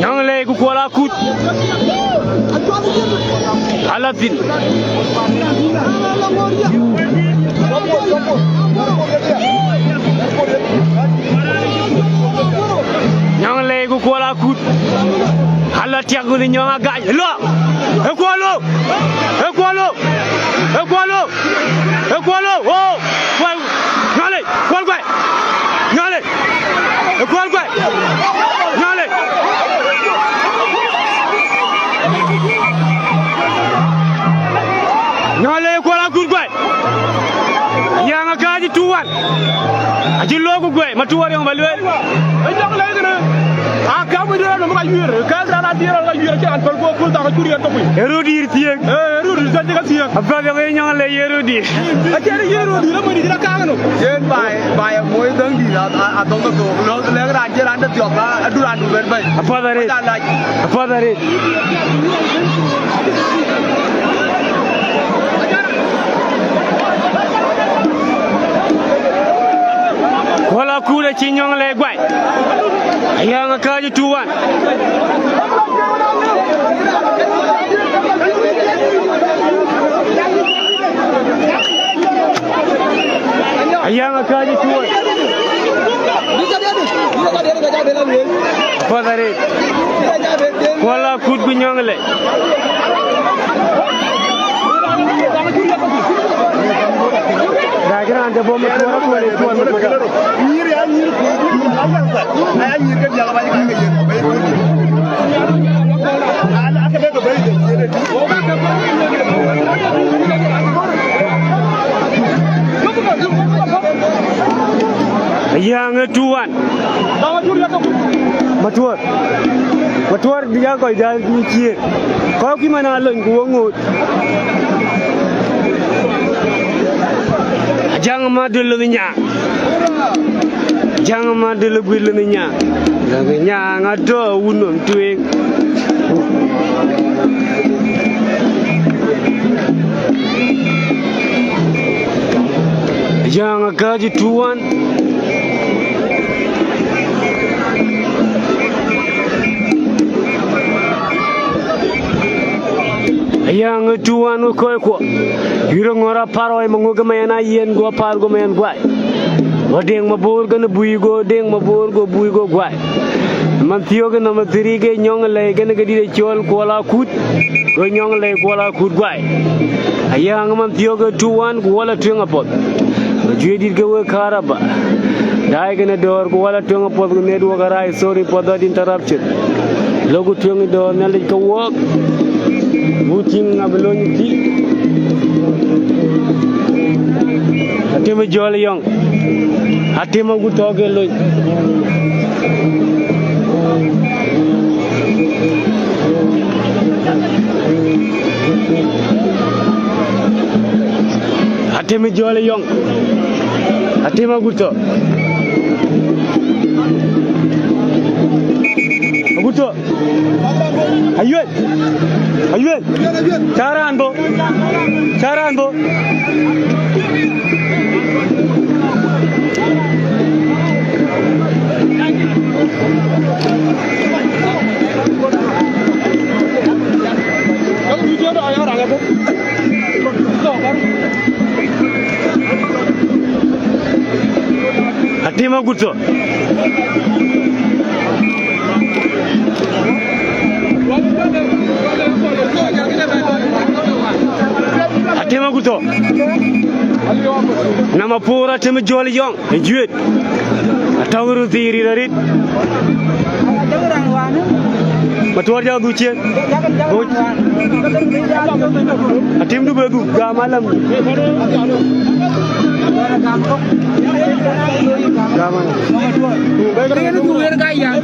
Yang lay ku kuala kut halatin Yang lay ku kuala kut halat yang ni nyong agak lo kualo oh ngale kual kual ngale kual kual ngale ngale kuala kut kual yang agak tuan aji logo kual matuar yang balwe ajak lay gene kamu dia nak makan jur, kalau ada dia nak jur jangan perlu pul tak curi atau apa. Erodir tiang, erodir saja kan tiang. Apa yang yang lay erodir? Ajar erodir, lama ni tidak kangen. Jen bay moy dang di atau tu, lalu lagi raja anda tiap lah, adu berbaik. Apa dari? Apa dari? Kalau aku dah cinyong lay guai. Yang akan tuan yang akan tuan apa tadi kuala kut binyang le Dagan anda bom tuan boleh tuan yang tuan matuar dia kau dah mikir kau gimana lon gua ngut jangan madu leminyak jangan madu lebih leminyak ada unum tuing jangan gaji tuan yang tuan ko yurong ora paroi mangugamayan ayen go par go mayan gwai odeng mabur gan buigo deng mabur go buigo gwai man tiyo gan matri ge nyong le gan gadi de chol kola kut go nyong le kola kut gwai ayang man tiyo ga tuan ko wala tunga pot jedi ge we karaba dai gan dor ko wala tunga pot ne do garai sorry podad interruption logo tunga do nali ko wok Bucing abelon ti, hati menjual yang, hati mahu toge loy. Hati menjual yang, hati mahu to. Buto, ayun, caran bo. Hati mau buto. Hati mau kuto, nama pura cuma jual yang, jual, atau urut diri dari, matuar jauh bucian, hati mu bagu, gamalam,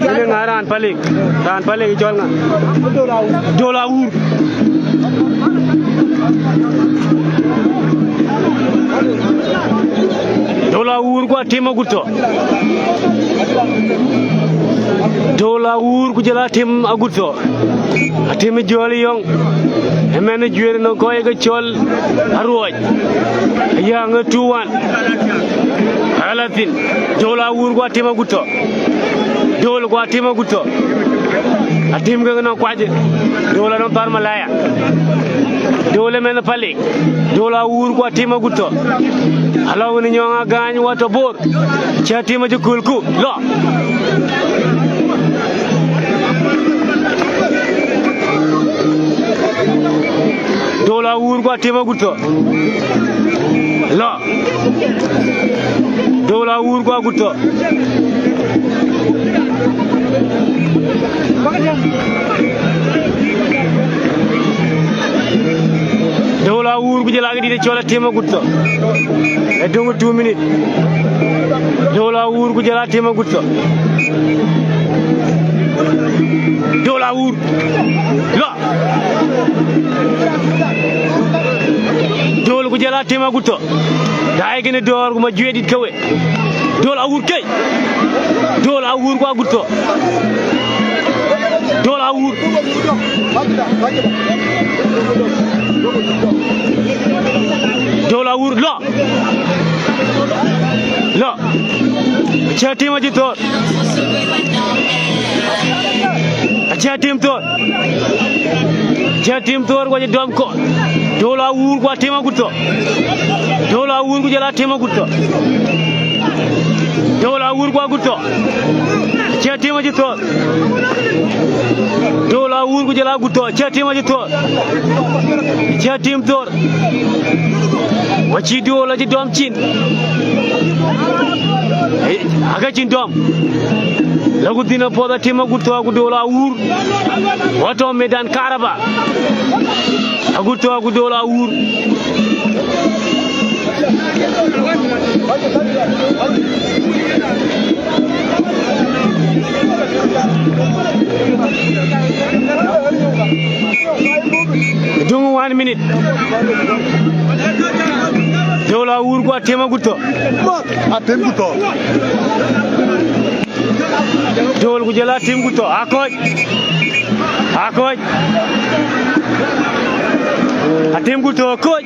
ini ngaran paling jual ngan, $2. $1 ko tema gurto $1 ko jala tem agurto atem joli yong emene juere no ko e chol aroj ya nga tuwan halatin $1 ko tema gurto dole ko atima gutto atim ga na kwaje dole non tar malaya dole men pali dole wur ko atima gutto alaw ni ñonga gañ wato bor ci atima ji kulku lo dole wur ko atima gutto lo dole wur ko gutto Dola wur ku jela di chola tema gutto e dongo 2 minutes dola wur ku jela tema gutto dola wur la dol ku jela tema gutto day gene dor ko ma juedi kawe dola wur kay dola wur ko gutto dola wur dola wur la chati ma jito chatim tor ko dom ko dola wur ko tema gutto dola wur ko jela tema gutto dola wur ko gutto chati ma jito dola wur ko jela gutto chati ma jito chatim tor wachi dola ji dom chin aga chin dom lagu dina poda tema gutto agu dola wur wato medan karaba agu to agu dola wur Dung 1 minute dola wur ko tema gutto atem gutto dol ku jela tim gutto akoy atem gutto koy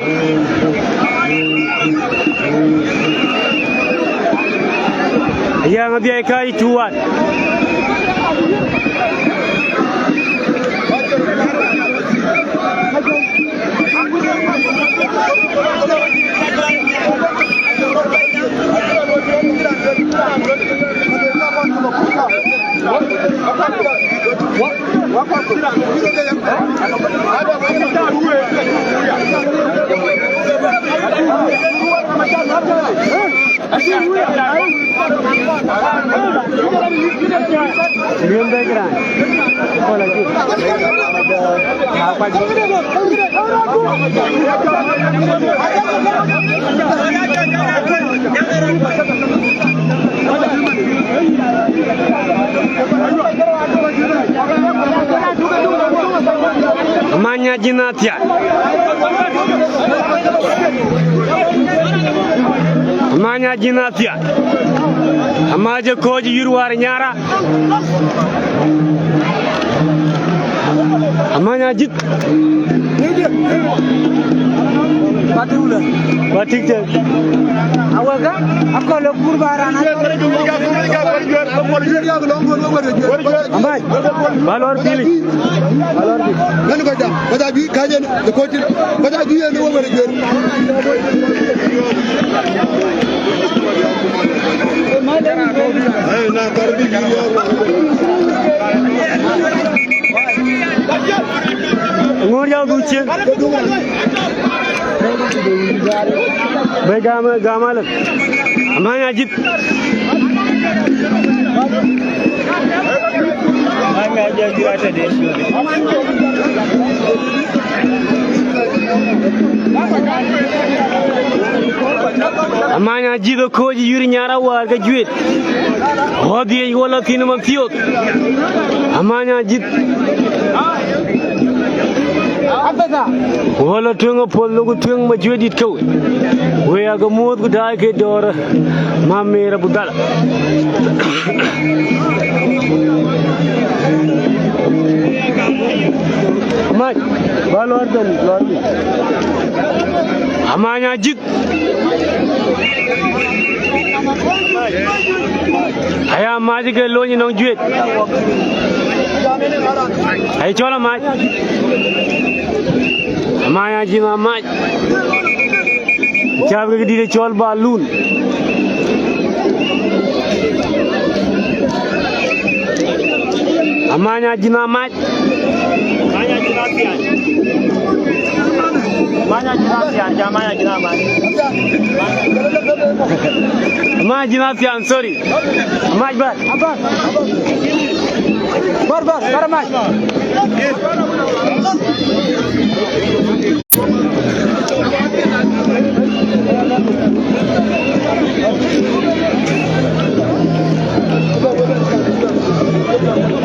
ya ngabi kay tuwan Manya jinatia amaje koji yurwar nyara amanya jit patula patikte awaga akolo kurbarana ambay balor pili nanu ko jam bada bi kajen de kotil bada bi en wo wala jeur ay na tarbi bi ngor yaw du ci gama la amanya jit amanya jira ta de amanya jido koji yuri nyara warga juet hodi wala kinuma fiot amanya jit wala tunga pollo gu tung ma juedit kaw we aga mod gu dai ke dor ma mera budala ma balor dan lor Amanya jit. Aya maji ke lo ni nong juet. Ay chola maj. Amanya jina maj. Chab ke di chol balun. Amanya jina maj. Amanya jina pian. Amanya jina pian, jamanya jina maj. Amanya jina pian, sorry. Maj bar. Bar, kara maj.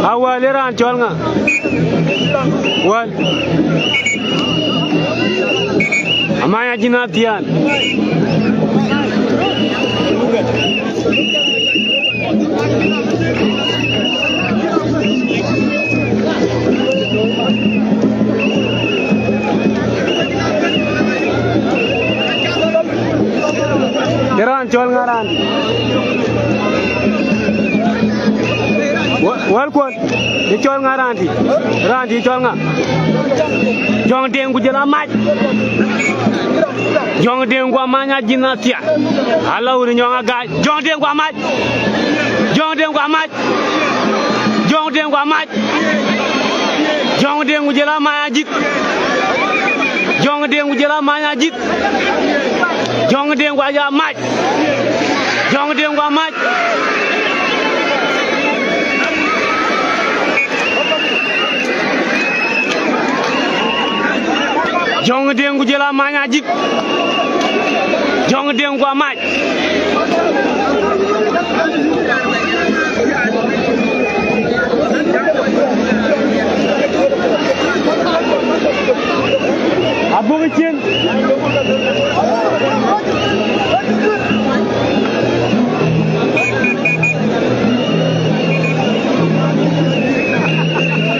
Awal leran chol nga. Wal. Amanya jina pian. Leran chol nga ran. Wal kon di chol nga ranti chol nga jong deng ku jela maj jong deng ku amanya jina tia alaw ni nyonga ga jong deng ku amaj jong deng ku amaj jong deng ku amaj jong deng ku jela maya jit jong deng ku jela maya jit jong deng ku aja maj jong deng ku amaj jong deng ku jela manya jik jong deng ku amaj abu kecil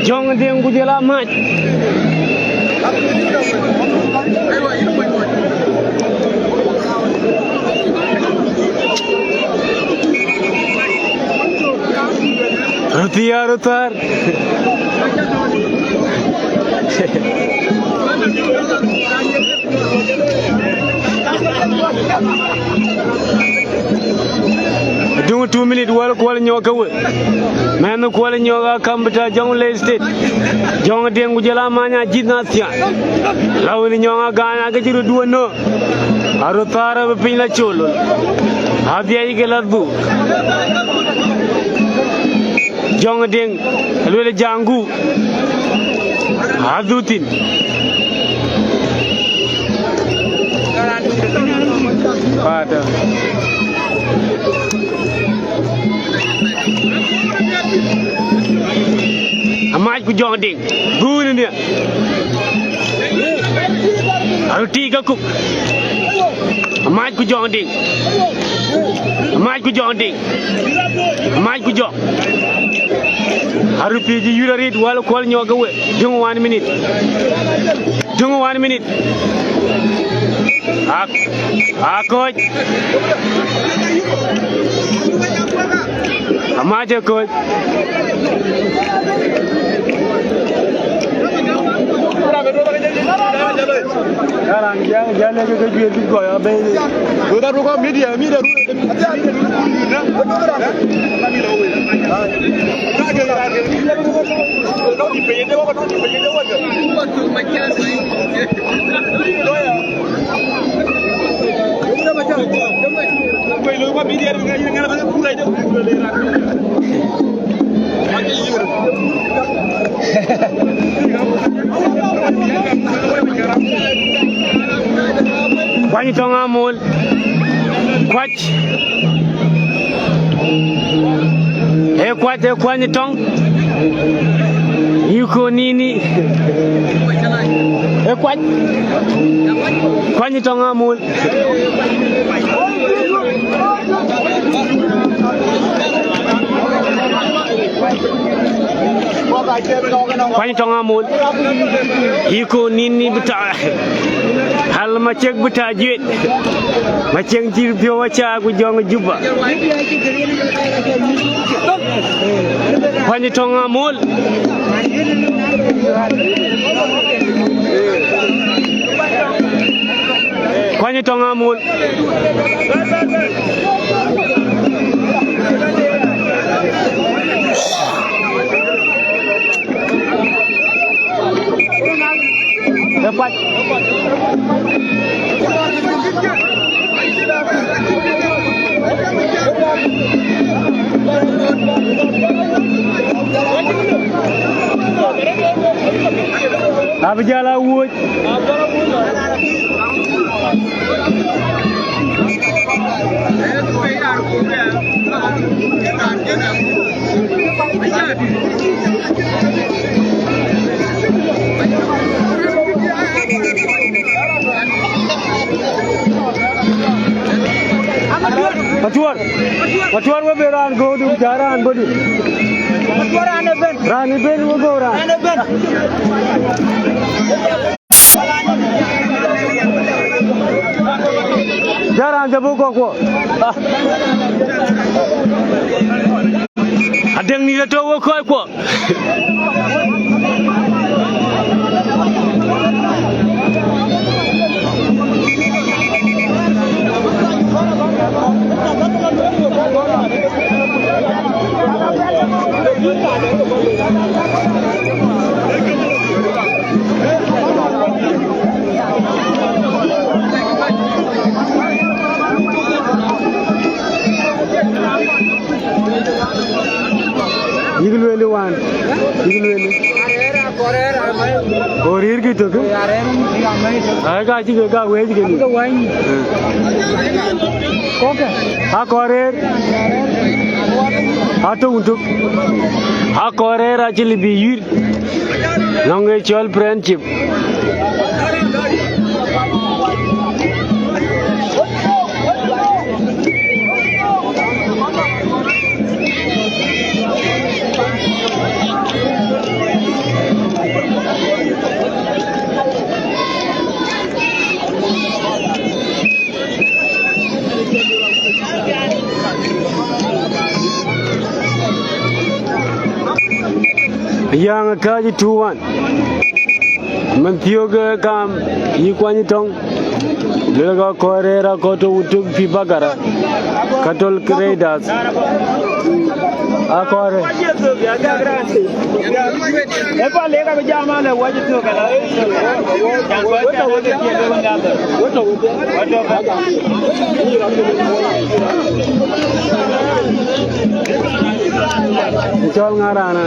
jong deng ku jela maj Rutar. Dung 2 minutes wal ko nyoka we men ko nyoka kambata jong le state jong dengu jela manya jidna tia lawni nyonga gana ga jiru duwono aro tara be pin la cholo abiya yi geladu jong deng lele jangu adutin pada amaj ku jong deng gune dia aru tiga kuk amaj ku jong deng amaj ku jong deng amaj ku jong aru piji yura red wala kol nyoga we dungu 1 minute dungu 1 minute coach amaje coach Sekarang jangan ke jual juga ya be. Udah ruko media Kwani tonga mul kwach kwach kwani tong yuko nini kwach kwani tonga mul Pani tonga mul iko nini beta hal macek beta juit maceng jir pio wacha aku jong juba Pani tonga mul Pani tonga mul Dapat Apa jalan wud Matuar wa beran go du jaran bodu Matuar ane ben wo go ran ane ben jaran jabu ko adeng ni to wo ko Iglu wan Korir gitu ke? Aga aja ga wej gini. Oke. Ha korir. Atau untuk ha korir aja lebih yur. Nongge jual friendship. Yang kaji tuan mentioga kam ikwani tong lega korera koto utuk pibagara katol kredas akore epa lega bijama na wajitu kala Chol ngarana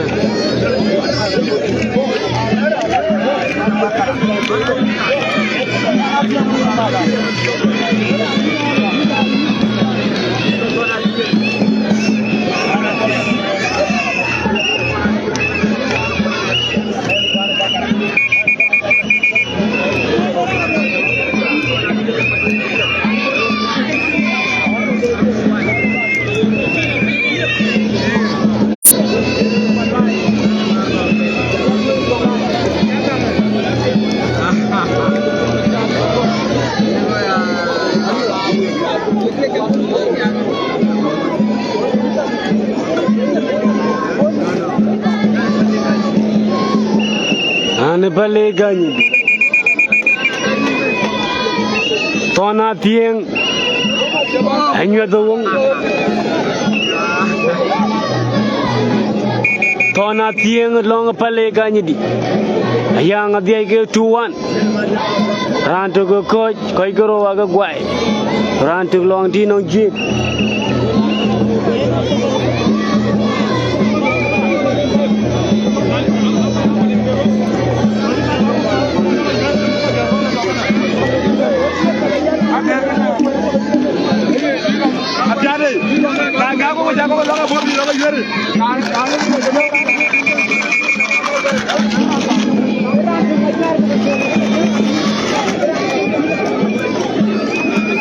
ane balegani tona tieng hanya doang tona tieng long balegani di yang dia ke tuan rantu ke koi gero aga guai rantu long di nong jit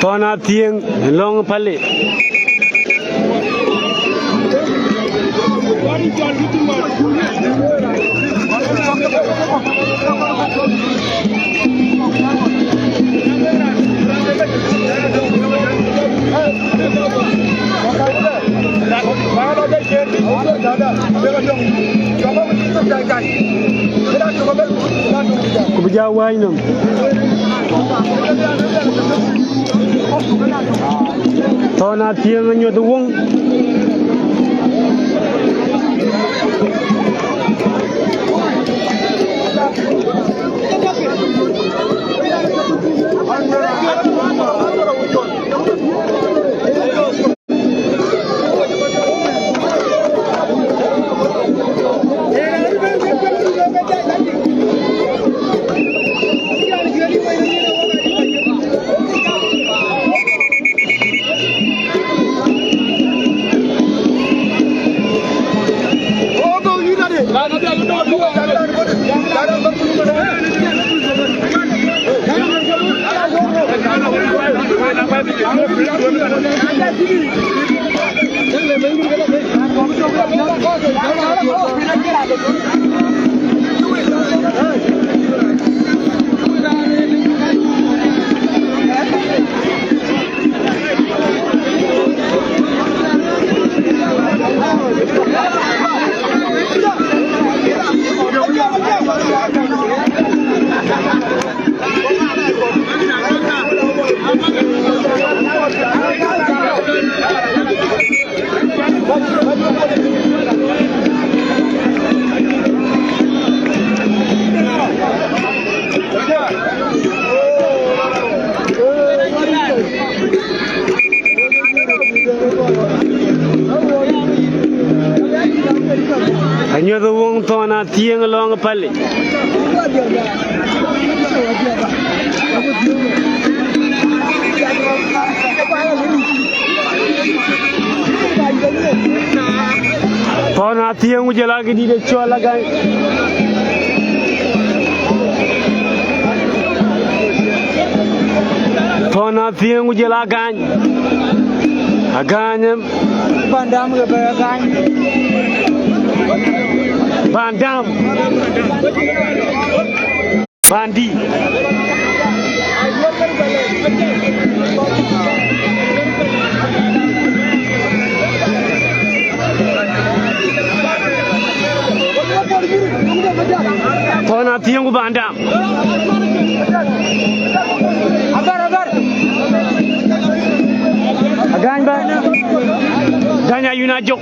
Tona tieng long pale Kebijawan nam. Tona tiang nyo tuwong. Hanya tu wong tona tiang long pale. Tona tiang uje lagi di deco lagi. Tona tiang uje lagi. Agaknya Bandam ke bagan. Bandam Bandi Tona tiang Bandam Agar Again ba Ganya Yunajok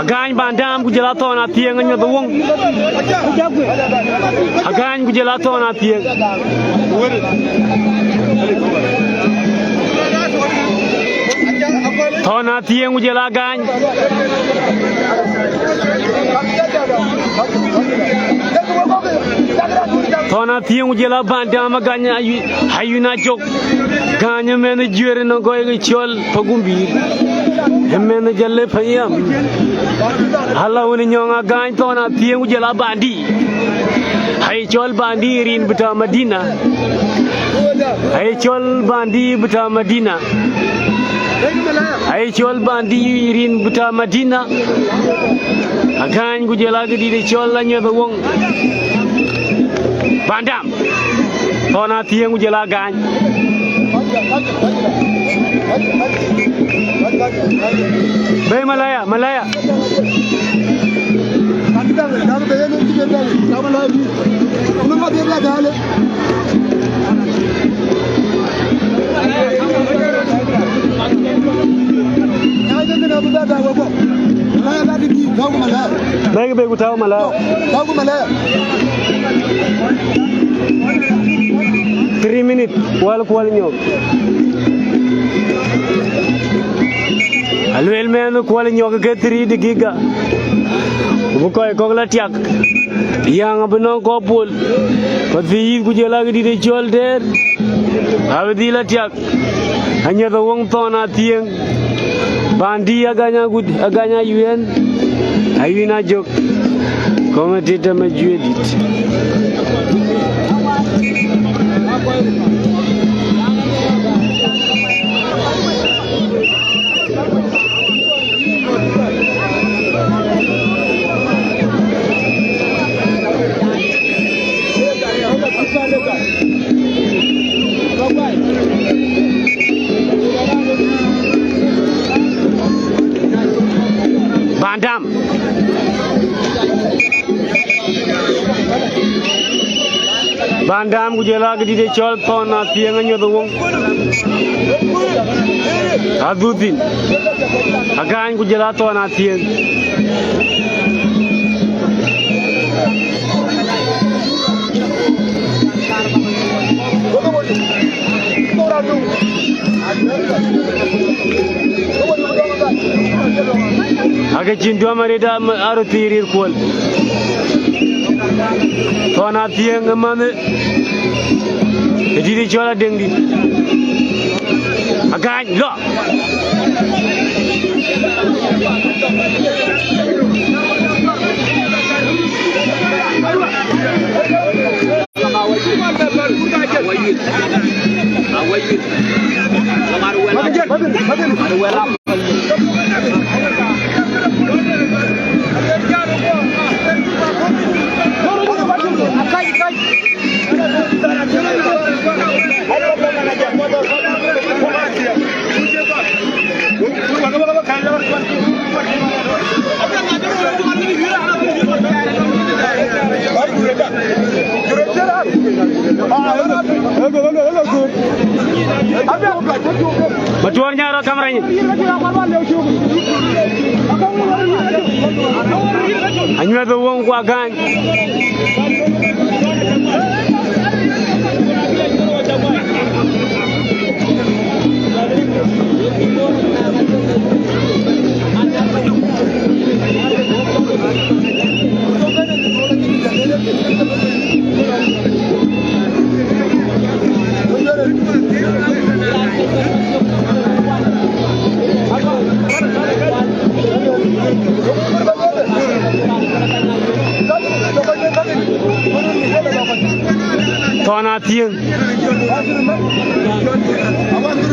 Again Bandam ku jelato na tiang nya tuwong Again ku jelato na tiang Tona tiang ku jelagan Tona tiang ku jela Bandam ganya Yunajok Ganya mena jure no goy chol pagumbi mena jalle phayam hala woni nyonga gañ tona tiengu jela bandi hay chol bandi rin buta Madina hay chol bandi buta Madina hay chol bandi rin buta Madina agañ gu jela gidi de chol la nyodo wong Bandam tona tiengu jela gañ Bay Malaya Bay ku taw Malaya 3 minutes wal ñok alwel men ko la ñok ke 3 giga bu koy ko la tiak yang abno ko pol ko fi ku jela di de jol der awdi la tiak hanya do wong tona tieng bandi aganya UN ayuna jok kometita majuedit bandam ku jela gidi de chol ton na tiang nyo do wong adudin agan ku jela ton na tiang aga cintu amarida aru tirir kol tona tiang mane jadi chola dengdi agan lo Matuar nyara kameranya. Hanya ada uang ku agan.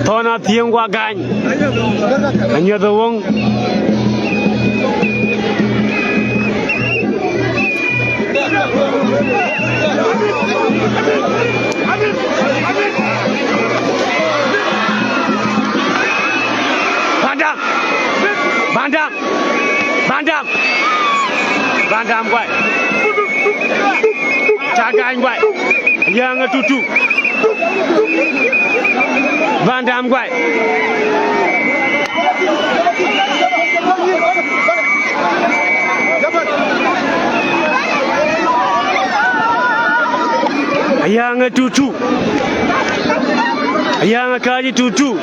Tona tiang gua gan hanya doang bandam gua cagain gua yang tutu bandam gua yang tutu yang kali tutu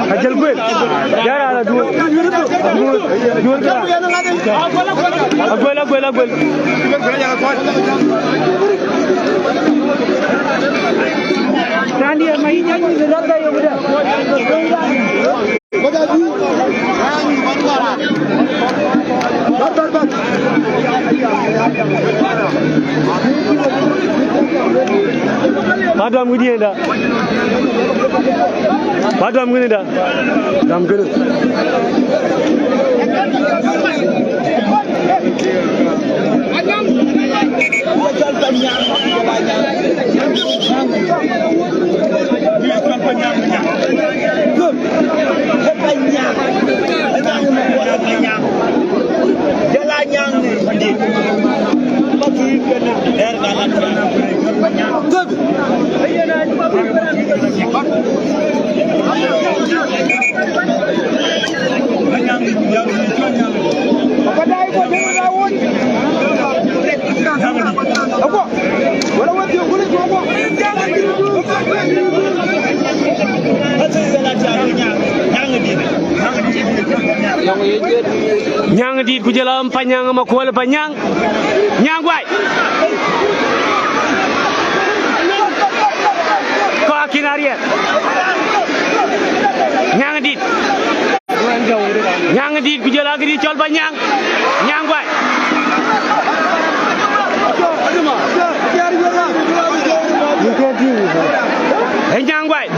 Ajal gue, jara ada dua gue. Tadi main nyanyi berada ya udah. Padam gini dah. Padam gini dah. Dam gini. Nyang di ku jalan panjang sama kuala panjang nyang guai kau akin harian nyang di lagi di col banyang nyang bay nyang bay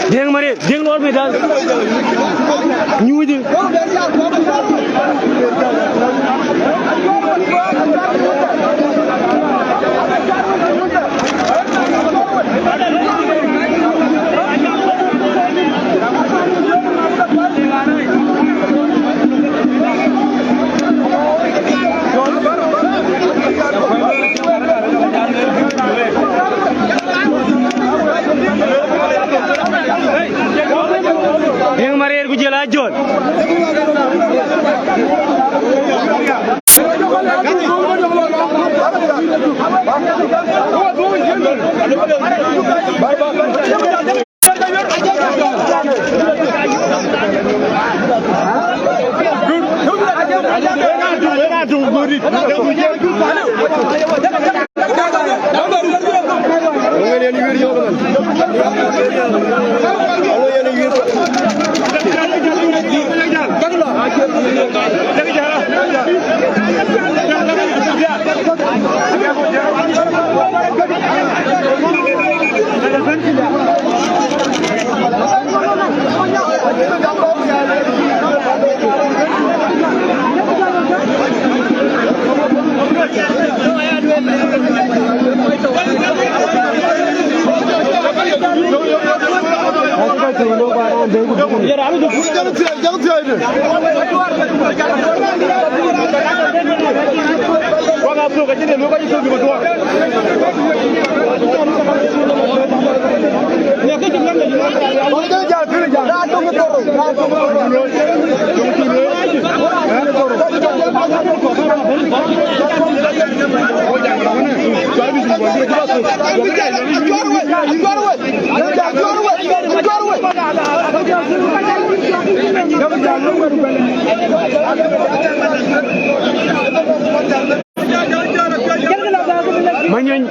Deng mare deng lor me dal nyuji deng mare ku jela jon Manyan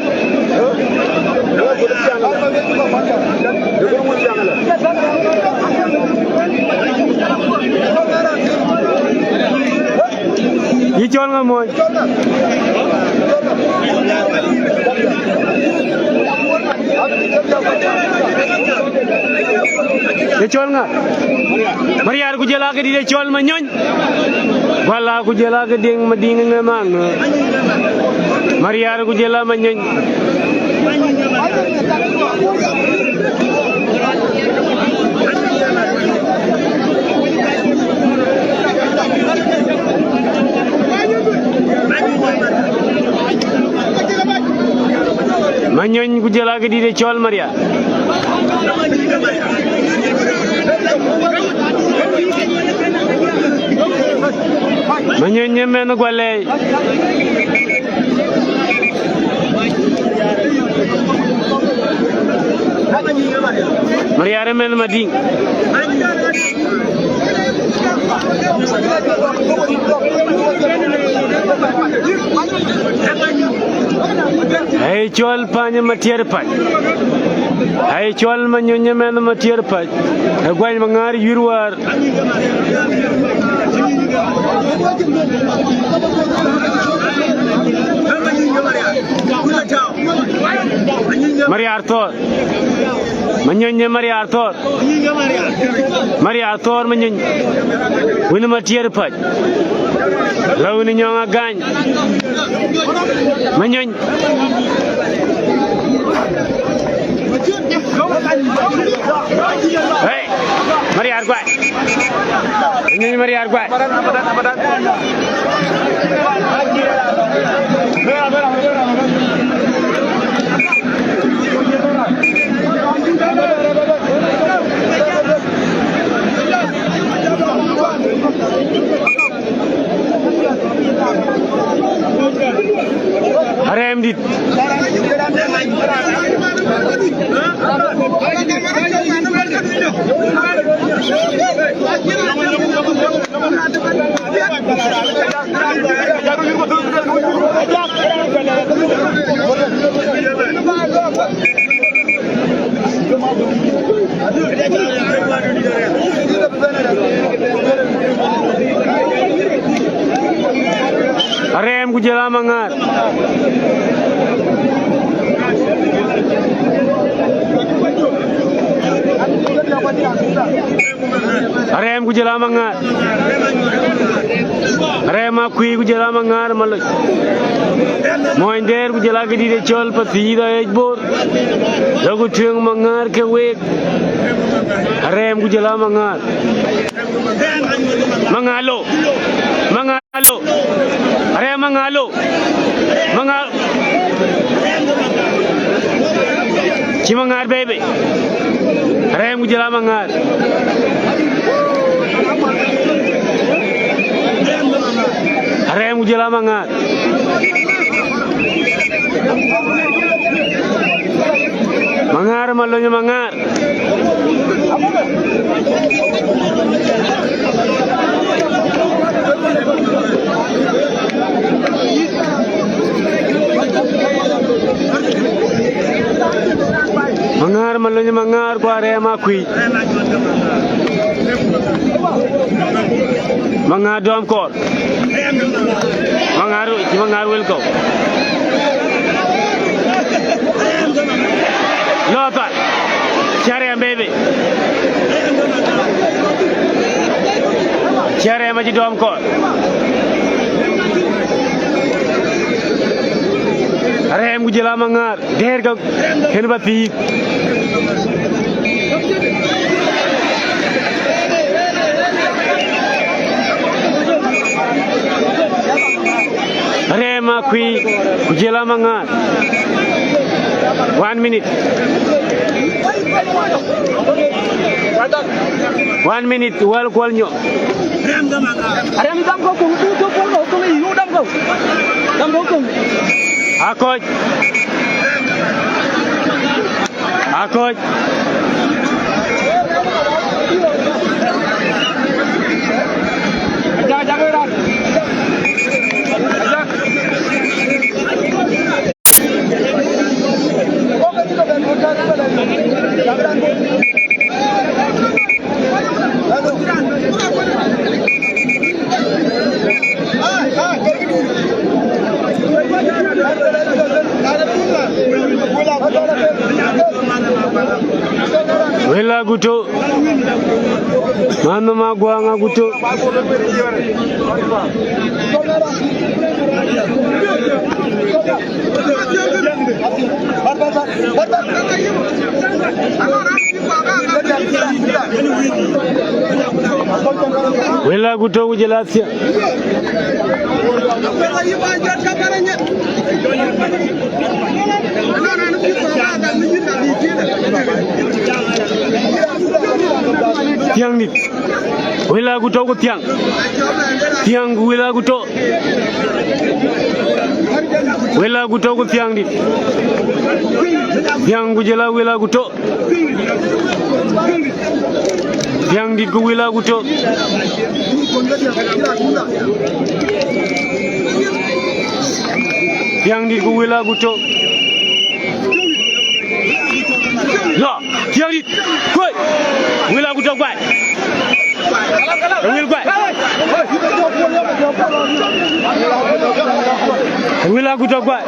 Ijon nga mo Ijon nga Mariar ku jela ke di Ijon manyon wala ku jela ke ding mading nga man Mariar ku jela manyon Manyon ku jela ke di Chol Maria Manyon nyemen gwale Maria remen mading Hey Chol panya matiar pai Hey Chol manyonya men matiar pai Agwai mangari yurwar Maria Arthur Manyonya Maria Arthur Maria Arthur manyonya Wina matiar pai Launi nyong agany Manyonya Hey, mari arguai. Ini mari arguai. Haram dit. Haram ku jala mangar. Haram ku jala mangar. Haram akui ku jala mangar maloj. Moinder ku jala gedi de chol pasida ejbor. Lagu tiang mangar ke wek. Haram ku jala mangar. Mangalo. Mangalo. Haram mangalo. Mangal. Cimangar bebe. Haram ku jala mangar. Haram ku jala mangar. Mangar malonya mangar. Mangar malonya mangar ko are makui. Mangar dom kor. Mangar welko. Lota. Chare baby. Chare maji dom kor. Haram ku jala mangar. Der ka henba pi. Haram akui ku jala mangar. 1 minute. 1 minute wal kwal nyo. Haram dam ko kung tu ko ko iu dam ko. Dam ko kung. Akoj. Akoj. Jaga dah. Wela guto. Mano magwa nga guto. Wela guto ujelasia. Tiang ni. Wela guto ko tiang. Tiang wela guto. Wela guto ko tiang ni. Tiang gujela wela guto. Tiang dit ko wela guto. Tiang dit ko wela guto. Ya, tiang dit. Koi. Wela guto kwai. Wil kwai. Wela guto kwai.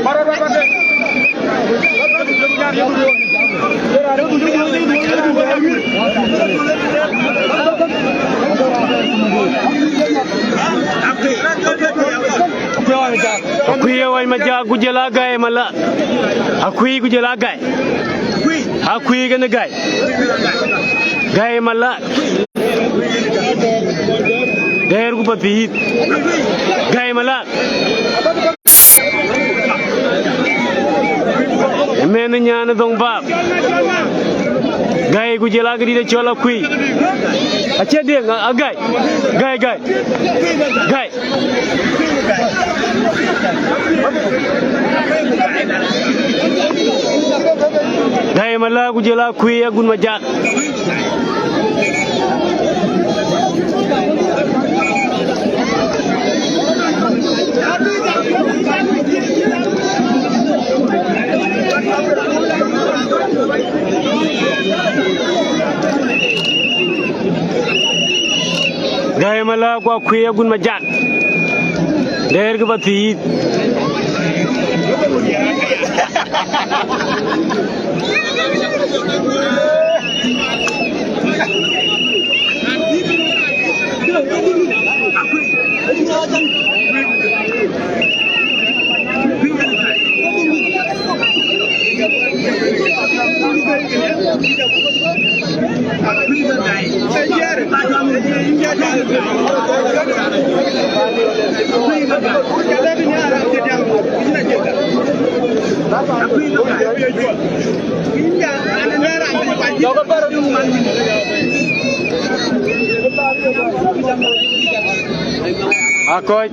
Para Akui wai maja gujala gai mala. Akui gujala gai. Akui gana gai. Gai mala. Der gu pati. Gai mala. Men nyana dong bab. Gai gujala gadi de chola kui. Acha dia gai. Gai. Gai. Gai mala gujala kui agun majak. Gai mala kwa kui agun majak. Der ke pati. Akoi.